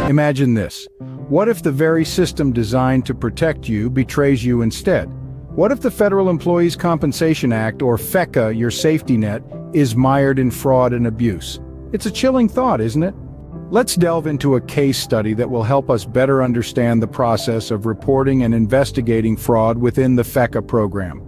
Imagine this. What if the very system designed to protect you betrays you instead? What if the Federal Employees Compensation Act, or FECA, your safety net, is mired in fraud and abuse? It's a chilling thought, isn't it? Let's delve into a case study that will help us better understand the process of reporting and investigating fraud within the FECA program.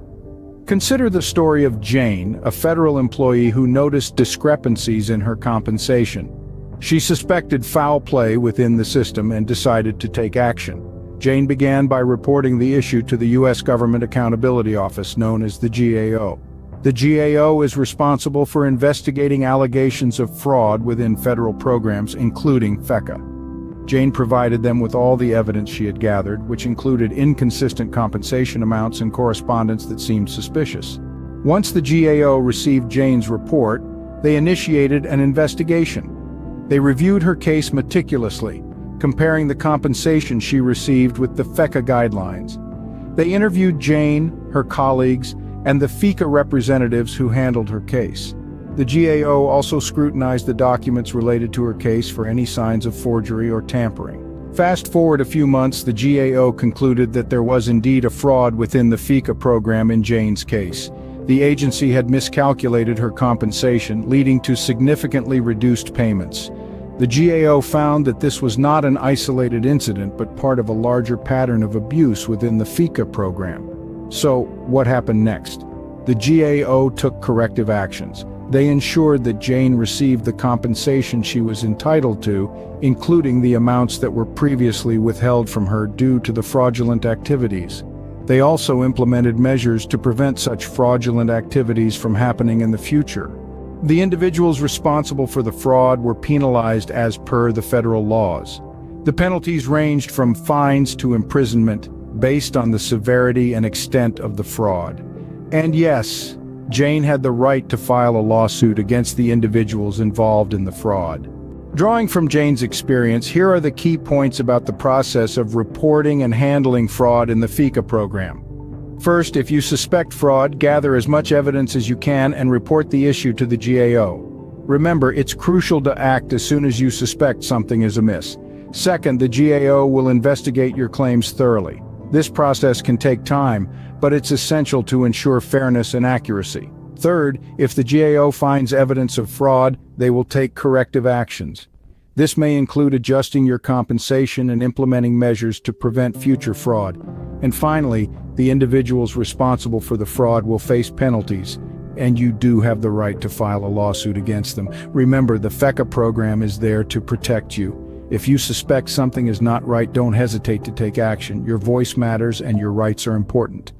Consider the story of Jane, a federal employee who noticed discrepancies in her compensation. She suspected foul play within the system and decided to take action. Jane began by reporting the issue to the U.S. Government Accountability Office, known as the GAO. The GAO is responsible for investigating allegations of fraud within federal programs, including FECA. Jane provided them with all the evidence she had gathered, which included inconsistent compensation amounts and correspondence that seemed suspicious. Once the GAO received Jane's report, they initiated an investigation. They reviewed her case meticulously, comparing the compensation she received with the FECA guidelines. They interviewed Jane, her colleagues, and the FECA representatives who handled her case. The GAO also scrutinized the documents related to her case for any signs of forgery or tampering. Fast forward a few months, the GAO concluded that there was indeed a fraud within the FECA program in Jane's case. The agency had miscalculated her compensation, leading to significantly reduced payments. The GAO found that this was not an isolated incident, but part of a larger pattern of abuse within the FECA program. So, what happened next? The GAO took corrective actions. They ensured that Jane received the compensation she was entitled to, including the amounts that were previously withheld from her due to the fraudulent activities. They also implemented measures to prevent such fraudulent activities from happening in the future. The individuals responsible for the fraud were penalized as per the federal laws. The penalties ranged from fines to imprisonment, based on the severity and extent of the fraud. And yes, Jane had the right to file a lawsuit against the individuals involved in the fraud. Drawing from Jane's experience, here are the key points about the process of reporting and handling fraud in the FECA program. First, if you suspect fraud, gather as much evidence as you can and report the issue to the GAO. Remember, it's crucial to act as soon as you suspect something is amiss. Second, the GAO will investigate your claims thoroughly. This process can take time, but it's essential to ensure fairness and accuracy. Third, if the GAO finds evidence of fraud, they will take corrective actions. This may include adjusting your compensation and implementing measures to prevent future fraud. And finally, the individuals responsible for the fraud will face penalties, and you do have the right to file a lawsuit against them. Remember, the FECA program is there to protect you. If you suspect something is not right, don't hesitate to take action. Your voice matters and your rights are important.